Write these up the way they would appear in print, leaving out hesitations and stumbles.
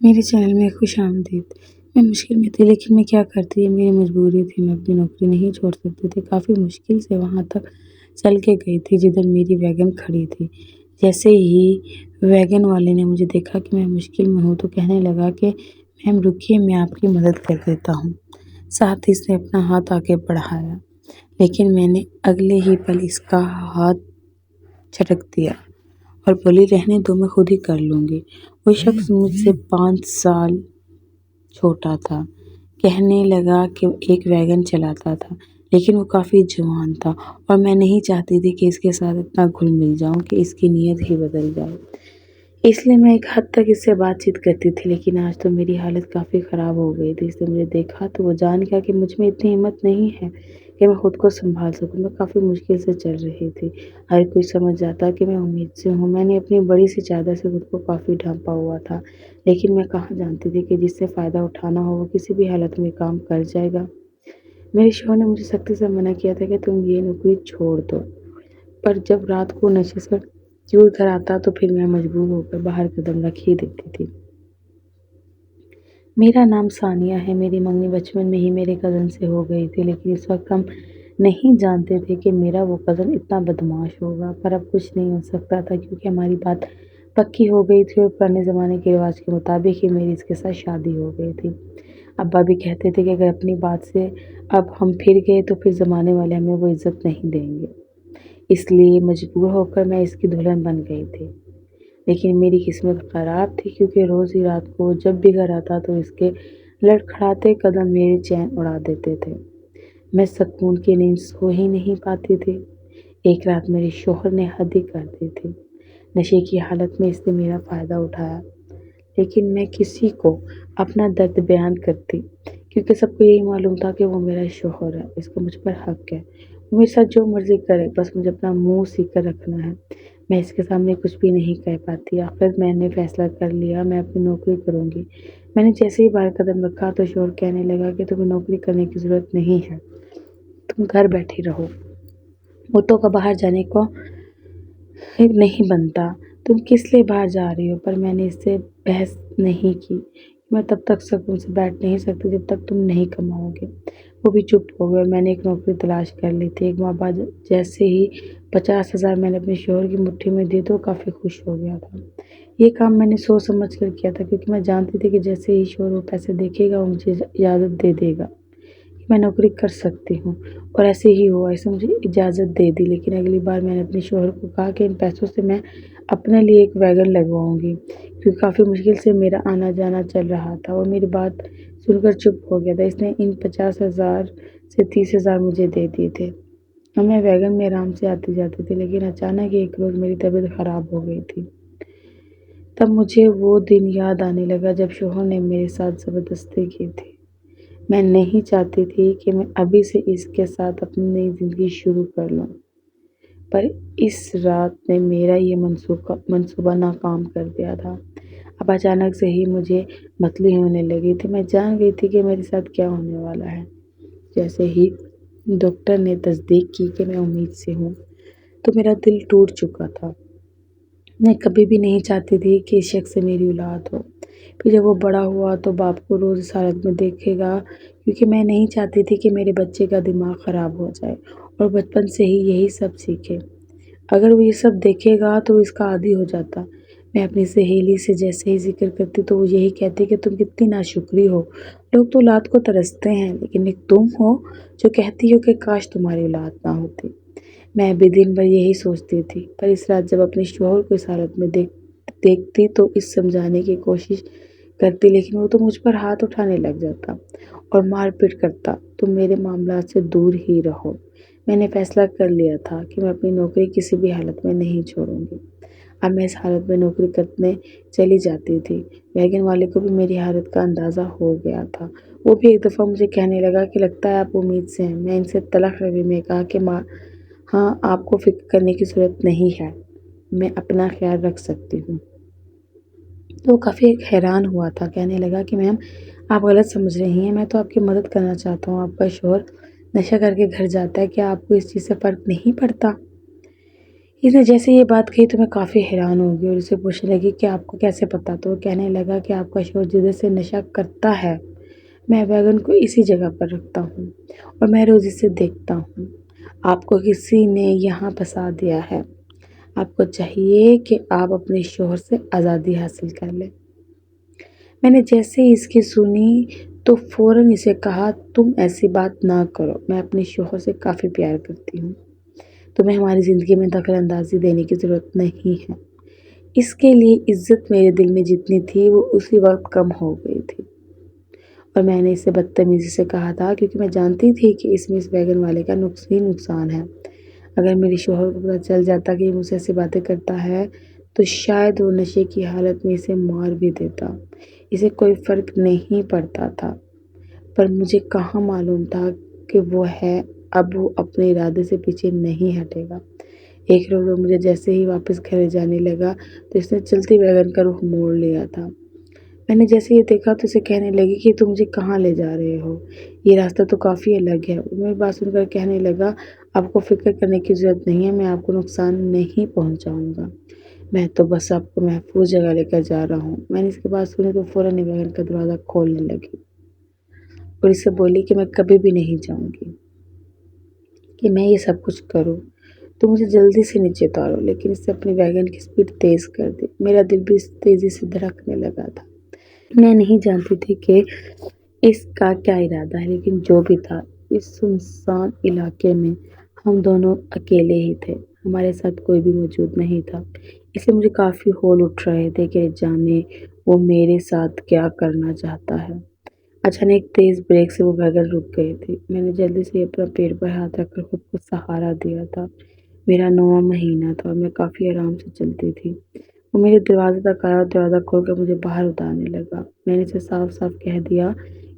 میرے چینل میں خوش آمدید۔ میں مشکل میں تھی لیکن میں کیا کرتی، یہ میری مجبوری تھی۔ میں اپنی نوکری نہیں چھوڑ سکتی تھی۔ کافی مشکل سے وہاں تک چل کے گئی تھی جدھر میری ویگن کھڑی تھی۔ جیسے ہی ویگن والے نے مجھے دیکھا کہ میں مشکل میں ہوں تو کہنے لگا کہ میم رکیے، میں آپ کی مدد کر دیتا ہوں۔ ساتھ ہی اس نے اپنا ہاتھ آگے بڑھایا، لیکن میں نے اگلے ہی پل اس کا ہاتھ جھٹک دیا اور بولی رہنے دو، میں خود ہی کر لوں گی۔ وہ شخص مجھ سے 5 سال چھوٹا تھا۔ کہنے لگا کہ ایک ویگن چلاتا تھا، لیکن وہ کافی جوان تھا اور میں نہیں چاہتی تھی کہ اس کے ساتھ اتنا گھل مل جاؤں کہ اس کی نیت ہی بدل جائے۔ اس لیے میں ایک حد تک اس سے بات چیت کرتی تھی، لیکن آج تو میری حالت کافی خراب ہو گئی تھی۔ اس نے مجھے دیکھا تو وہ جان گیا کہ مجھ میں اتنی ہمت نہیں ہے کہ میں خود کو سنبھال سکوں۔ میں کافی مشکل سے چل رہی تھی۔ ہر کوئی سمجھ جاتا کہ میں امید سے ہوں۔ میں نے اپنی بڑی سی چادر سے خود کو کافی ڈھانپا ہوا تھا، لیکن میں کہاں جانتی تھی کہ جس سے فائدہ اٹھانا ہو وہ کسی بھی حالت میں کام کر جائے گا۔ میرے شوہر نے مجھے سختی سے منع کیا تھا کہ تم یہ نوکری چھوڑ دو، پر جب رات کو نشے سے چور گھر آتا تو پھر میں مجبور ہو کر باہر قدم رکھ ہی دیتی تھی۔ میرا نام ثانیہ ہے۔ میری منگنی بچپن میں ہی میرے کزن سے ہو گئی تھی، لیکن اس وقت ہم نہیں جانتے تھے کہ میرا وہ کزن اتنا بدمعاش ہوگا۔ پر اب کچھ نہیں ہو سکتا تھا کیونکہ ہماری بات پکی ہو گئی تھی اور پرانے زمانے کے رواج کے مطابق ہی میری اس کے ساتھ شادی ہو گئی تھی۔ ابا بھی کہتے تھے کہ اگر اپنی بات سے اب ہم پھر گئے تو پھر زمانے والے ہمیں وہ عزت نہیں دیں گے۔ اس لیے مجبور ہو کر میں اس کی دلہن بن گئی تھی۔ لیکن میری قسمت خراب تھی کیونکہ روز ہی رات کو جب بھی گھر آتا تو اس کے لڑکھڑاتے قدم میرے چین اڑا دیتے تھے۔ میں سکون کی نیند سو ہی نہیں پاتی تھی۔ ایک رات میرے شوہر نے حد ہی کر دی تھی۔ نشے کی حالت میں اس نے میرا فائدہ اٹھایا، لیکن میں کسی کو اپنا درد بیان کرتی کیونکہ سب کو یہی معلوم تھا کہ وہ میرا شوہر ہے، اس کو مجھ پر حق ہے، وہ میرے ساتھ جو مرضی کرے، بس مجھے اپنا منہ سیکھ کر رکھنا ہے۔ میں اس کے سامنے کچھ بھی نہیں کہہ پاتی۔ آخر میں نے فیصلہ کر لیا، میں اپنی نوکری کروں گی۔ میں نے جیسے ہی باہر قدم رکھا تو شوہر کہنے لگا کہ تمہیں نوکری کرنے کی ضرورت نہیں ہے، تم گھر بیٹھی رہو، عورتوں کا باہر جانے کو نہیں بنتا، تم کس لیے باہر جا رہی ہو؟ پر میں نے اس سے بحث نہیں کی۔ میں تب تک سکون سے بیٹھ نہیں سکتی جب تک تم نہیں کماؤ گے۔ وہ بھی چپ ہو گئے اور میں نے ایک نوکری تلاش کر لی تھی۔ ایک ماہ بعد جیسے ہی 50,000 میں نے اپنے شوہر کی مٹھی میں دی تو وہ کافی خوش ہو گیا تھا۔ یہ کام میں نے سوچ سمجھ کر کیا تھا کیونکہ میں جانتی تھی کہ جیسے ہی شوہر وہ پیسے دیکھے گا وہ مجھے اجازت دے دے گا کہ میں نوکری کر سکتی ہوں، اور ایسے ہی ہوا۔ اس نے مجھے اجازت دے دی، لیکن اگلی بار میں نے اپنے شوہر کو کہا کہ ان پیسوں سے میں اپنے لیے ایک ویگن لگواؤں گی کیونکہ کافی مشکل سے میرا آنا جانا چل رہا تھا۔ وہ میری بات سن کر چپ ہو گیا تھا۔ اس نے ان 50,000 سے 30,000 مجھے دے دیے تھے اور میں ویگن میں آرام سے آتی جاتی تھی، لیکن اچانک ایک روز میری طبیعت خراب ہو گئی تھی۔ تب مجھے وہ دن یاد آنے لگا جب شوہر نے میرے ساتھ زبردستی کی تھی۔ میں نہیں چاہتی تھی کہ میں ابھی سے اس کے ساتھ اپنی نئی زندگی شروع کر لوں، پر اس رات نے میرا یہ منصوبہ ناکام کر دیا تھا۔ اب اچانک سے ہی مجھے متلی ہونے لگی تھی۔ میں جان گئی تھی کہ میرے ساتھ کیا ہونے والا ہے۔ جیسے ہی ڈاکٹر نے تصدیق کی کہ میں امید سے ہوں تو میرا دل ٹوٹ چکا تھا۔ میں کبھی بھی نہیں چاہتی تھی کہ اس شخص سے میری اولاد ہو۔ پھر جب وہ بڑا ہوا تو باپ کو روز اس حالت میں دیکھے گا، کیونکہ میں نہیں چاہتی تھی کہ میرے بچے کا دماغ خراب ہو جائے اور بچپن سے ہی یہی سب سیکھے۔ اگر وہ یہ سب دیکھے گا تو اس کا عادی ہو جاتا۔ میں اپنی سہیلی سے جیسے ہی ذکر کرتی تو وہ یہی کہتی کہ تم کتنی ناشکری ہو، لوگ تو اولاد کو ترستے ہیں، لیکن ایک تم ہو جو کہتی ہو کہ کاش تمہاری اولاد نہ ہوتی۔ میں بھی دن بھر یہی سوچتی تھی، پر اس رات جب اپنے شوہر کو اس حالت میں دیکھتی تو اس سمجھانے کی کوشش کرتی، لیکن وہ تو مجھ پر ہاتھ اٹھانے لگ جاتا اور مار پیٹ کرتا، تم میرے معاملات سے دور ہی رہو۔ میں نے فیصلہ کر لیا تھا کہ میں اپنی نوکری کسی بھی حالت میں نہیں چھوڑوں گی۔ اب میں اس حالت میں نوکری کرنے چلی جاتی تھی۔ ویگن والے کو بھی میری حالت کا اندازہ ہو گیا تھا۔ وہ بھی ایک دفعہ مجھے کہنے لگا کہ لگتا ہے آپ امید سے ہیں۔ میں ان سے تلخ روی میں کہا کہ ہاں، آپ کو فکر کرنے کی ضرورت نہیں ہے، میں اپنا خیال رکھ سکتی ہوں۔ تو وہ کافی حیران ہوا تھا، کہنے لگا کہ میم آپ غلط سمجھ رہی ہیں، میں تو آپ کی مدد کرنا چاہتا ہوں۔ آپ کا شوہر نشہ کر کے گھر جاتا ہے، کیا آپ کو اس چیز سے فرق نہیں پڑتا؟ اس نے جیسے یہ بات کہی تو میں کافی حیران ہو گئی اور اسے پوچھنے لگی کہ آپ کو کیسے پتا؟ تو وہ کہنے لگا کہ آپ کا شوہر جدھر سے نشہ کرتا ہے میں ویگن کو اسی جگہ پر رکھتا ہوں اور میں روز اسے دیکھتا ہوں۔ آپ کو کسی نے یہاں پھنسا دیا ہے۔ آپ کو چاہیے کہ آپ اپنے شوہر سے آزادی حاصل کر لیں۔ میں نے جیسے ہی اس کی سنی تو فوراً اسے کہا تم ایسی بات نہ کرو، میں اپنے شوہر سے کافی پیار کرتی ہوں، تمہیں ہماری زندگی میں دخل اندازی دینے کی ضرورت نہیں ہے۔ اس کے لیے عزت میرے دل میں جتنی تھی وہ اسی وقت کم ہو گئی تھی اور میں نے اسے بدتمیزی سے کہا تھا کیونکہ میں جانتی تھی کہ اس میں اس ویگن والے کا نقصان ہے۔ اگر میرے شوہر کو پتہ چل جاتا کہ یہ مجھ سے ایسی باتیں کرتا ہے تو شاید وہ نشے کی حالت میں اسے مار بھی دیتا۔ اسے کوئی فرق نہیں پڑتا تھا، پر مجھے کہاں معلوم تھا کہ وہ ہے اب وہ اپنے ارادے سے پیچھے نہیں ہٹے گا۔ ایک روز وہ مجھے جیسے ہی واپس گھر جانے لگا تو اس نے چلتی ویگن کا رخ موڑ لیا تھا۔ میں نے جیسے یہ دیکھا تو اسے کہنے لگی کہ تم مجھے کہاں لے جا رہے ہو؟ یہ راستہ تو کافی الگ ہے۔ وہ میری بات سن کر کہنے لگا آپ کو فکر کرنے کی ضرورت نہیں ہے، میں آپ کو نقصان نہیں پہنچاؤں گا، میں تو بس آپ کو محفوظ جگہ لے کر جا رہا ہوں۔ میں نے اس کے بعد سنی تو فوراً ویگن کا دروازہ کھولنے لگی اور اسے بولی کہ میں کبھی بھی نہیں چاہوں گی کہ میں یہ سب کچھ کروں، تو مجھے جلدی سے نیچے اتارو۔ لیکن اس نے اپنی ویگن کی سپیڈ تیز کر دی۔ میرا دل بھی اس تیزی سے دھڑکنے لگا تھا۔ میں نہیں جانتی تھی کہ اس کا کیا ارادہ ہے، لیکن جو بھی تھا اس سنسان علاقے میں ہم دونوں اکیلے ہی تھے، ہمارے ساتھ کوئی بھی موجود نہیں تھا۔ اس سے مجھے کافی ہول اٹھ رہے تھے کہ جانے وہ میرے ساتھ کیا کرنا چاہتا ہے۔ اچانک تیز بریک سے وہ ویگن رک گئی تھی۔ میں نے جلدی سے اپنا پیٹ پر ہاتھ رکھ کر خود کو سہارا دیا تھا۔ میرا 9واں مہینہ تھا اور میں کافی آرام سے چلتی تھی۔ وہ میرے دروازے تک آیا اور دروازہ کھول کر مجھے باہر اتارنے لگا۔ میں نے اسے صاف صاف کہہ دیا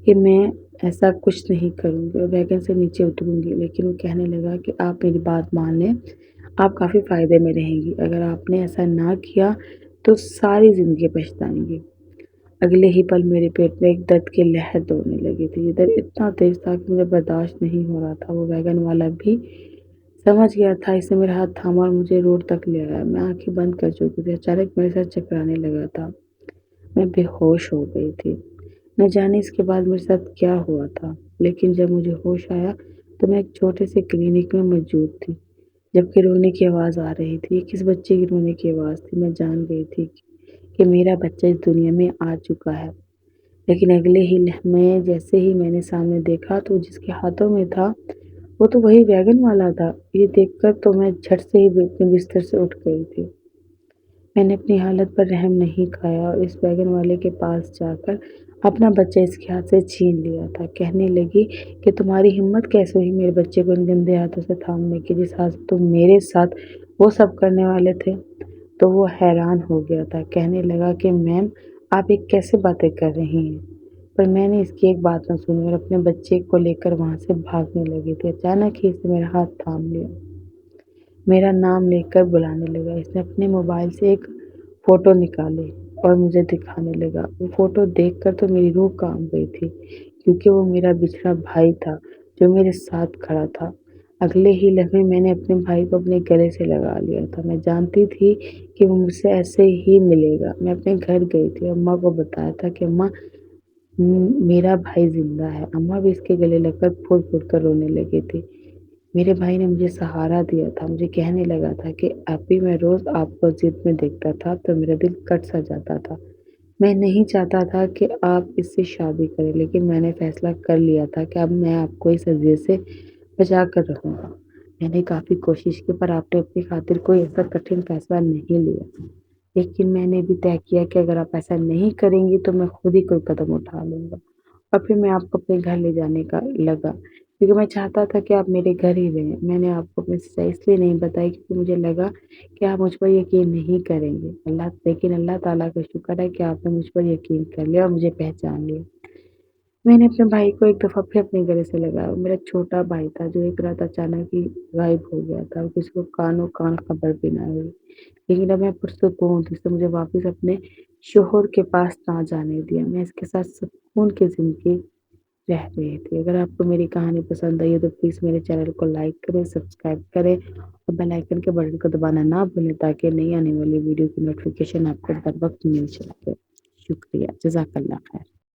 کہ میں ایسا کچھ نہیں کروں گی اور ویگن سے نیچے اتروں گی، لیکن وہ کہنے لگا کہ آپ میری بات مان لیں، آپ کافی فائدے میں رہیں گی۔ اگر آپ نے ایسا نہ کیا تو ساری زندگی پچھتائیں گی۔ اگلے ہی پل میرے پیٹ میں ایک درد کی لہر دوڑنے لگی تھی۔ یہ درد اتنا تیز تھا کہ مجھے برداشت نہیں ہو رہا تھا۔ وہ ویگن والا بھی سمجھ گیا تھا۔ اس نے میرا ہاتھ تھاما اور مجھے روڈ تک لے آیا۔ میں آنکھیں بند کر چکی تھی۔ اچانک میرے سر چکرانے لگا تھا۔ میں بے ہوش ہو گئی تھی۔ نہ جانے اس کے بعد میرے ساتھ کیا ہوا تھا، لیکن جب مجھے ہوش آیا تو میں ایک چھوٹے سے کلینک میں موجود تھی، جبکہ رونے کی آواز آ رہی تھی۔ یہ کس بچے کی رونے کی آواز تھی؟ میں جان گئی تھی کہ میرا بچہ اس دنیا میں آ چکا ہے، لیکن اگلے ہی لمحے جیسے ہی میں نے سامنے دیکھا تو جس کے ہاتھوں میں تھا وہ تو وہی ویگن والا تھا۔ یہ دیکھ کر تو میں جھٹ سے ہی اپنے بستر سے اٹھ گئی تھی۔ میں نے اپنی حالت پر رحم نہیں کھایا اور اس ویگن والے کے پاس جا کر اپنا بچہ اس کے ہاتھ سے چھین لیا تھا۔ کہنے لگی کہ تمہاری ہمت کیسے ہوئی میرے بچے کو ان گندے ہاتھوں سے تھامنے کی، جس ہاتھ سے تم میرے ساتھ وہ سب کرنے والے تھے؟ تو وہ حیران ہو گیا تھا۔ کہنے لگا کہ میم آپ یہ کیسے باتیں کر رہی ہیں؟ پر میں نے اس کی ایک بات نہ سنی اور اپنے بچے کو لے کر وہاں سے بھاگنے لگی تھی۔ اچانک ہی اس نے میرا ہاتھ تھام لیا، میرا نام لے کر بلانے لگا۔ اس نے اپنے موبائل سے ایک فوٹو نکالی اور مجھے دکھانے لگا۔ وہ فوٹو دیکھ کر تو میری روح کانپ گئی تھی، کیونکہ وہ میرا بچھڑا بھائی تھا جو میرے ساتھ کھڑا تھا۔ اگلے ہی لمحے میں نے اپنے بھائی کو اپنے گلے سے لگا لیا تھا۔ میں جانتی تھی کہ وہ مجھ سے ایسے ہی ملے گا۔ میں اپنے گھر گئی تھی، اماں کو بتایا تھا کہ اماں میرا بھائی زندہ ہے۔ اماں بھی اس کے گلے لگ کر پھوٹ پھوٹ کر رونے لگی تھی۔ میرے بھائی نے مجھے سہارا دیا تھا، مجھے کہنے لگا تھا کہ ابھی میں روز آپ کو ضد میں دیکھتا تھا تو میرا دل کٹ سا جاتا تھا۔ میں نہیں چاہتا تھا کہ آپ اس سے شادی کریں، لیکن میں نے فیصلہ کر لیا تھا کہ اب میں آپ کو اس اذیت سے بچا کر رکھوں گا۔ میں نے کافی کوشش کی پر آپ نے اپنی خاطر کوئی ایسا کٹھن فیصلہ نہیں لیا، لیکن میں نے بھی طے کیا کہ اگر آپ ایسا نہیں کریں گی تو میں خود ہی کوئی قدم اٹھا لوں گا۔ اور پھر میں آپ کو اپنے گھر لے جانے کا لگا، کیونکہ میں چاہتا تھا کہ آپ میرے گھر ہی رہیں۔ میں نے آپ کو اپنی سچائی اس لیے نہیں بتائی کیونکہ مجھے لگا کہ آپ مجھ پر یقین نہیں کریں گے، لیکن اللہ تعالیٰ کا شکر ہے کہ آپ نے مجھ پر یقین کر لیا اور مجھے پہچان لیا۔ میں نے اپنے بھائی کو ایک دفعہ پھر اپنے گلے سے لگایا۔ وہ میرا چھوٹا بھائی تھا جو ایک رات اچانک ہی غائب ہو گیا تھا اور کسی کو کانوں کان خبر بھی نہ ہوئی، لیکن اب میں پرسکون تھی۔ اس نے مجھے واپس اپنے شوہر کے پاس نہ جانے دیا۔ میں اس کے ساتھ سکون کی زندگی رہ رہے تھے۔ اگر آپ کو میری کہانی پسند آئی ہے تو پلیز میرے چینل کو لائک کریں، سبسکرائب کریں اور بیل آئکن کے بٹن کو دبانا نہ بھولیں تاکہ نئی آنے والی ویڈیو کی نوٹیفیکیشن آپ کو بر وقت مل سکے۔ شکریہ، جزاک اللہ خیر۔